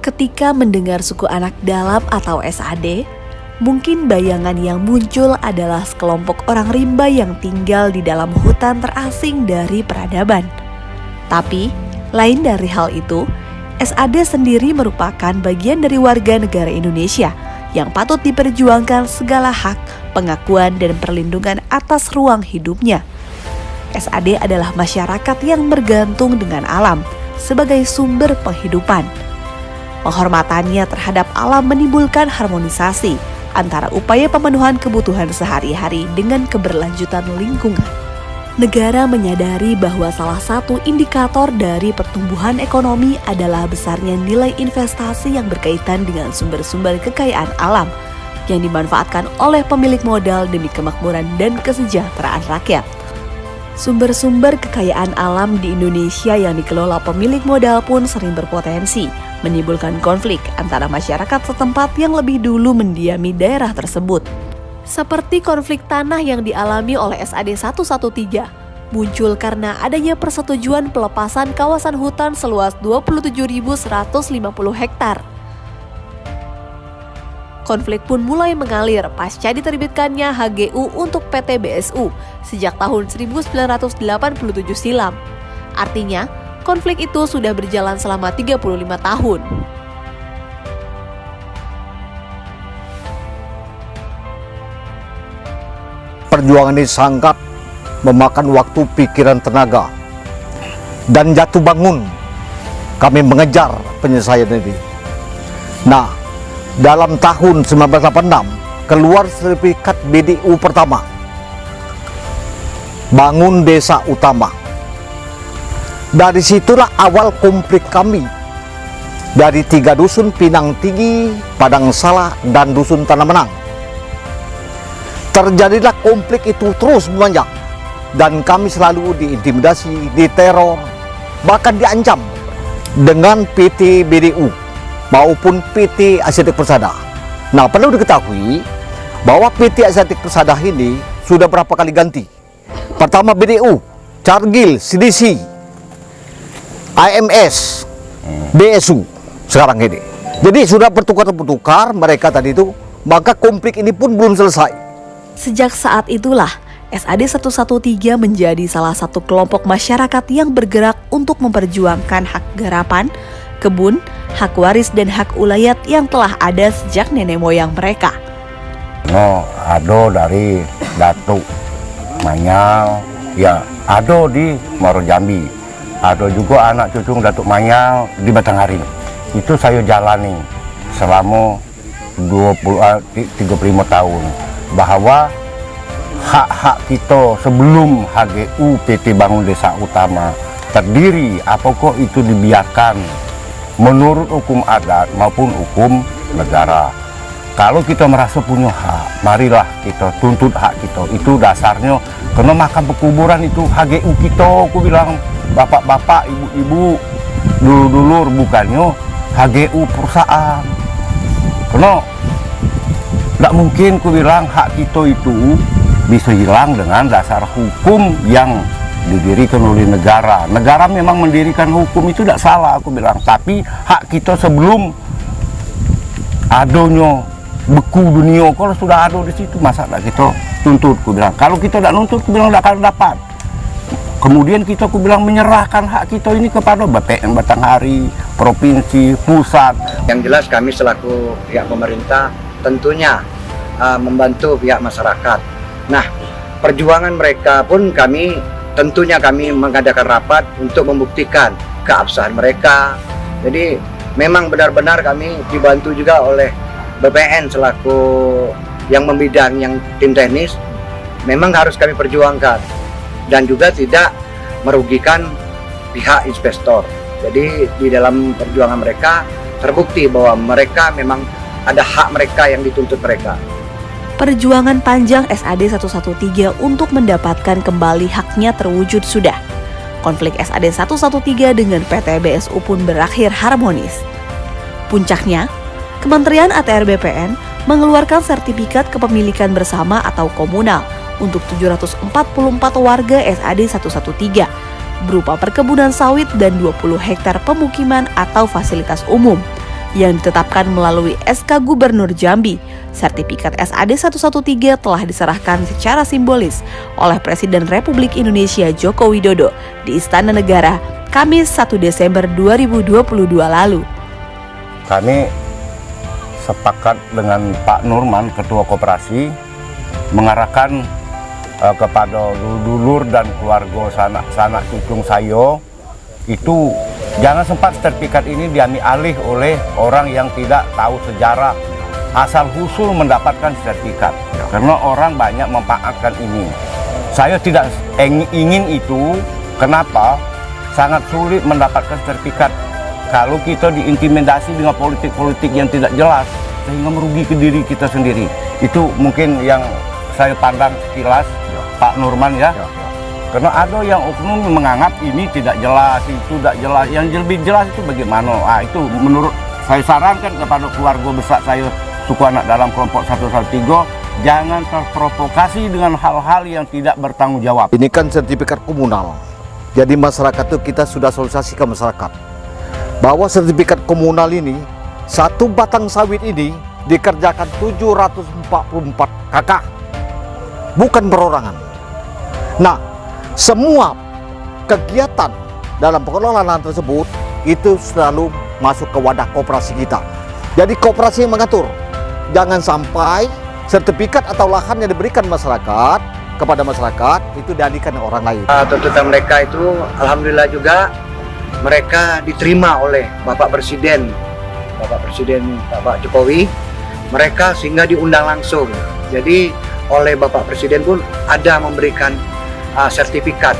Ketika mendengar suku anak dalam atau SAD, mungkin bayangan yang muncul adalah sekelompok orang rimba yang tinggal di dalam hutan terasing dari peradaban. Tapi, lain dari hal itu, SAD sendiri merupakan bagian dari warga negara Indonesia yang patut diperjuangkan segala hak, pengakuan, dan perlindungan atas ruang hidupnya. SAD adalah masyarakat yang bergantung dengan alam sebagai sumber penghidupan. Penghormatannya terhadap alam menimbulkan harmonisasi antara upaya pemenuhan kebutuhan sehari-hari dengan keberlanjutan lingkungan. Negara menyadari bahwa salah satu indikator dari pertumbuhan ekonomi adalah besarnya nilai investasi yang berkaitan dengan sumber-sumber kekayaan alam yang dimanfaatkan oleh pemilik modal demi kemakmuran dan kesejahteraan rakyat. Sumber-sumber kekayaan alam di Indonesia yang dikelola pemilik modal pun sering berpotensi menimbulkan konflik antara masyarakat setempat yang lebih dulu mendiami daerah tersebut. Seperti konflik tanah yang dialami oleh SAD 113, muncul karena adanya persetujuan pelepasan kawasan hutan seluas 27.150 hektar. Konflik pun mulai mengalir pasca diterbitkannya HGU untuk PT BSU sejak tahun 1987 silam. Artinya, konflik itu sudah berjalan selama 35 tahun. Perjuangan ini sangat memakan waktu, pikiran, tenaga, dan jatuh bangun kami mengejar penyelesaian ini. Nah, dalam tahun 1986 keluar sertifikat BDU pertama, bangun desa utama. Dari situlah awal konflik kami. Dari 3 dusun, Pinang Tinggi, Padang Salah, dan dusun Tanah Menang. Terjadilah konflik itu terus memanjang. Dan kami selalu diintimidasi, diteror, bahkan diancam dengan PT BDU maupun PT Asiatik Persada. Nah, perlu diketahui bahwa PT Asiatik Persada ini sudah berapa kali ganti. Pertama BDU, Cargill, CDC, IMS, BSU sekarang ini. Jadi sudah bertukar-tukar mereka tadi itu, maka konflik ini pun belum selesai. Sejak saat itulah, SAD 113 menjadi salah satu kelompok masyarakat yang bergerak untuk memperjuangkan hak garapan, kebun, hak waris dan hak ulayat yang telah ada sejak nenek moyang mereka. Ado dari Datuk Manyal, ya ado di Muaro Jambi, ado juga anak cucu Datuk Manyal di Batanghari. Itu saya jalani selama 35 tahun, bahwa hak-hak kita sebelum HGU PT Bangun Desa Utama terdiri, apakah itu dibiarkan menurut hukum adat maupun hukum negara. Kalau kita merasa punya hak, marilah kita tuntut hak kita. Itu dasarnya, karena makam pekuburan itu HGU kita, aku bilang, bapak-bapak, ibu-ibu, dulur-dulur, bukannya HGU perusahaan. Karena tidak mungkin aku bilang hak kita itu bisa hilang dengan dasar hukum yang didirikan oleh negara. Negara memang mendirikan hukum, itu tidak salah aku bilang. Tapi hak kita sebelum adanya beku dunia, kalau sudah ada di situ, masa tidak kita tuntut, aku bilang. Kalau kita tidak nuntut, aku bilang tidak akan dapat. Kemudian kita, aku bilang, menyerahkan hak kita ini kepada BPN Batanghari, provinsi, pusat. Yang jelas kami selaku pihak pemerintah tentunya membantu pihak masyarakat. Nah, perjuangan mereka pun kami mengadakan rapat untuk membuktikan keabsahan mereka. Jadi memang benar-benar kami dibantu juga oleh BPN selaku yang membidang yang tim teknis. Memang harus kami perjuangkan dan juga tidak merugikan pihak investor. Jadi di dalam perjuangan mereka terbukti bahwa mereka memang ada hak mereka yang dituntut mereka. Perjuangan panjang SAD 113 untuk mendapatkan kembali haknya terwujud sudah. Konflik SAD 113 dengan PT BSU pun berakhir harmonis. Puncaknya, Kementerian ATR BPN mengeluarkan sertifikat kepemilikan bersama atau komunal untuk 744 warga SAD 113 berupa perkebunan sawit dan 20 hektar pemukiman atau fasilitas umum yang ditetapkan melalui SK Gubernur Jambi. Sertifikat SAD 113 telah diserahkan secara simbolis oleh Presiden Republik Indonesia Joko Widodo di Istana Negara Kamis 1 Desember 2022 lalu. Kami sepakat dengan Pak Nurman, Ketua Koperasi, mengarahkan kepada dulur dan keluarga sanak cucung sayo itu jangan sempat sertifikat ini diambil alih oleh orang yang tidak tahu sejarah, asal usul mendapatkan sertifikat, karena orang banyak memanfaatkan ini. Saya tidak ingin itu. Kenapa? Sangat sulit mendapatkan sertifikat kalau kita diintimidasi dengan politik-politik yang tidak jelas sehingga merugi ke diri kita sendiri. Itu mungkin yang saya pandang sekilas, Pak Nurman ya. Karena ada yang oknum menganggap ini tidak jelas, itu tidak jelas. Yang lebih jelas itu bagaimana? Itu menurut saya sarankan kepada keluarga besar saya, suku anak dalam kelompok 113, jangan terprovokasi dengan hal-hal yang tidak bertanggung jawab. Ini kan sertifikat komunal. Jadi masyarakat itu kita sudah sosialisasi ke masyarakat bahwa sertifikat komunal ini, satu batang sawit ini dikerjakan 744 kakak, bukan perorangan. Nah, semua kegiatan dalam pengelolaan lahan tersebut itu selalu masuk ke wadah koperasi kita. Jadi koperasi yang mengatur, jangan sampai sertifikat atau lahan yang diberikan masyarakat kepada masyarakat itu dialihkan orang lain. Tuntutan mereka itu alhamdulillah juga mereka diterima oleh Bapak Presiden Bapak Jokowi. Mereka sehingga diundang langsung. Jadi oleh Bapak Presiden pun ada memberikan sertifikat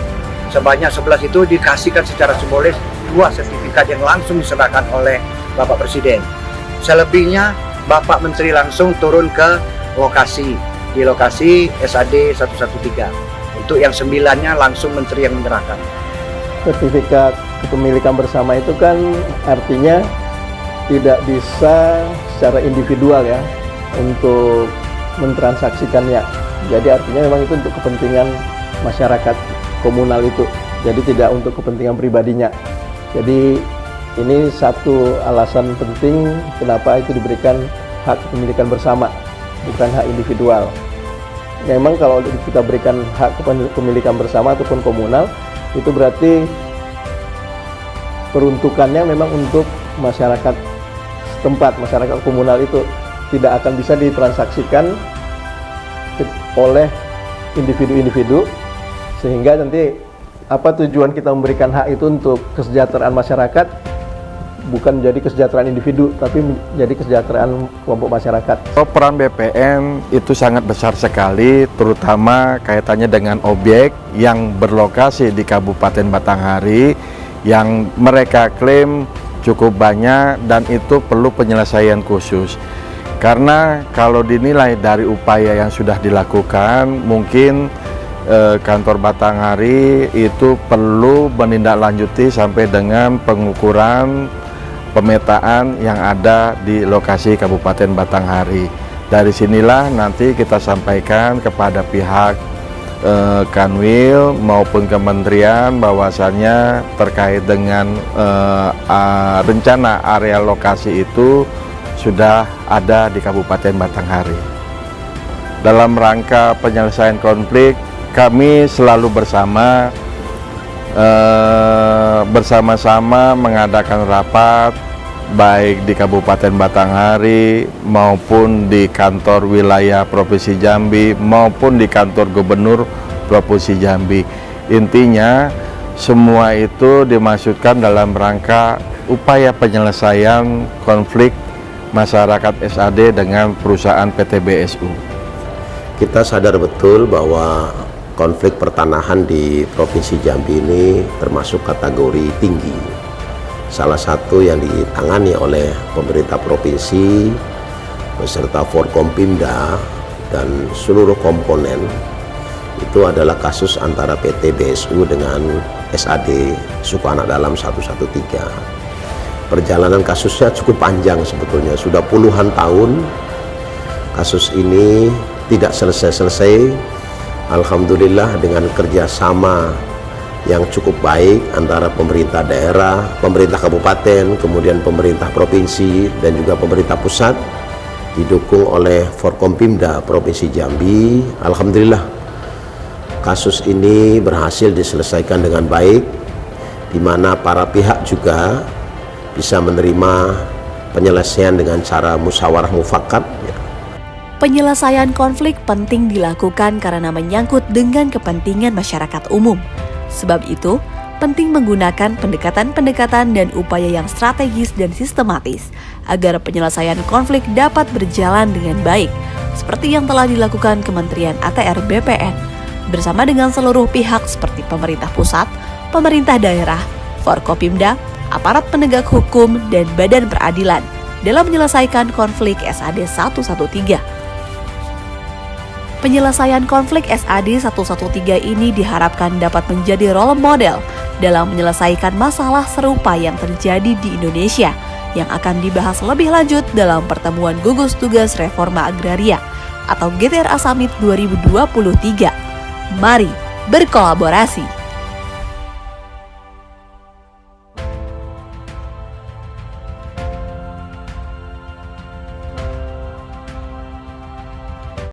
sebanyak 11 itu dikasihkan secara simbolis 2 sertifikat yang langsung diserahkan oleh Bapak Presiden. Selebihnya Bapak Menteri langsung turun ke lokasi, di lokasi SAD 113. Untuk yang 9-nya langsung Menteri yang menyerahkan. Sertifikat kepemilikan bersama itu kan artinya tidak bisa secara individual ya untuk mentransaksikannya. Jadi artinya memang itu untuk kepentingan masyarakat komunal itu. Jadi tidak untuk kepentingan pribadinya. Jadi ini satu alasan penting kenapa itu diberikan hak kepemilikan bersama, bukan hak individual. Memang kalau kita berikan hak kepemilikan bersama ataupun komunal, itu berarti peruntukannya memang untuk masyarakat setempat, masyarakat komunal itu tidak akan bisa ditransaksikan oleh individu-individu, sehingga nanti apa tujuan kita memberikan hak itu untuk kesejahteraan masyarakat, bukan menjadi kesejahteraan individu, tapi menjadi kesejahteraan kelompok masyarakat. Peran BPN itu sangat besar sekali, terutama kaitannya dengan objek yang berlokasi di Kabupaten Batanghari yang mereka klaim cukup banyak dan itu perlu penyelesaian khusus. Karena kalau dinilai dari upaya yang sudah dilakukan, mungkin kantor Batanghari itu perlu menindaklanjuti sampai dengan pengukuran pemetaan yang ada di lokasi Kabupaten Batanghari. Dari sinilah nanti kita sampaikan kepada pihak Kanwil maupun kementerian bahwasannya terkait dengan rencana area lokasi itu sudah ada di Kabupaten Batanghari. Dalam rangka penyelesaian konflik, kami selalu bersama-sama mengadakan rapat baik di Kabupaten Batanghari maupun di kantor wilayah Provinsi Jambi maupun di kantor Gubernur Provinsi Jambi. Intinya semua itu dimaksudkan dalam rangka upaya penyelesaian konflik masyarakat SAD dengan perusahaan PT BSU. Kita sadar betul bahwa konflik pertanahan di Provinsi Jambi ini termasuk kategori tinggi. Salah satu yang ditangani oleh pemerintah provinsi beserta Forkompimda dan seluruh komponen itu adalah kasus antara PT BSU dengan SAD Suku Anak Dalam 113. Perjalanan kasusnya cukup panjang sebetulnya, sudah puluhan tahun kasus ini tidak selesai-selesai. Alhamdulillah dengan kerjasama yang cukup baik antara pemerintah daerah, pemerintah kabupaten, kemudian pemerintah provinsi dan juga pemerintah pusat, didukung oleh Forkompimda Provinsi Jambi. Alhamdulillah kasus ini berhasil diselesaikan dengan baik, di mana para pihak juga bisa menerima penyelesaian dengan cara musyawarah mufakat. Penyelesaian konflik penting dilakukan karena menyangkut dengan kepentingan masyarakat umum. Sebab itu, penting menggunakan pendekatan-pendekatan dan upaya yang strategis dan sistematis agar penyelesaian konflik dapat berjalan dengan baik, seperti yang telah dilakukan Kementerian ATR BPN bersama dengan seluruh pihak seperti pemerintah pusat, pemerintah daerah, Forkopimda, aparat penegak hukum, dan badan peradilan dalam menyelesaikan konflik SAD 113. Penyelesaian konflik SAD 113 ini diharapkan dapat menjadi role model dalam menyelesaikan masalah serupa yang terjadi di Indonesia yang akan dibahas lebih lanjut dalam pertemuan gugus tugas reforma agraria atau GTRA Summit 2023. Mari berkolaborasi.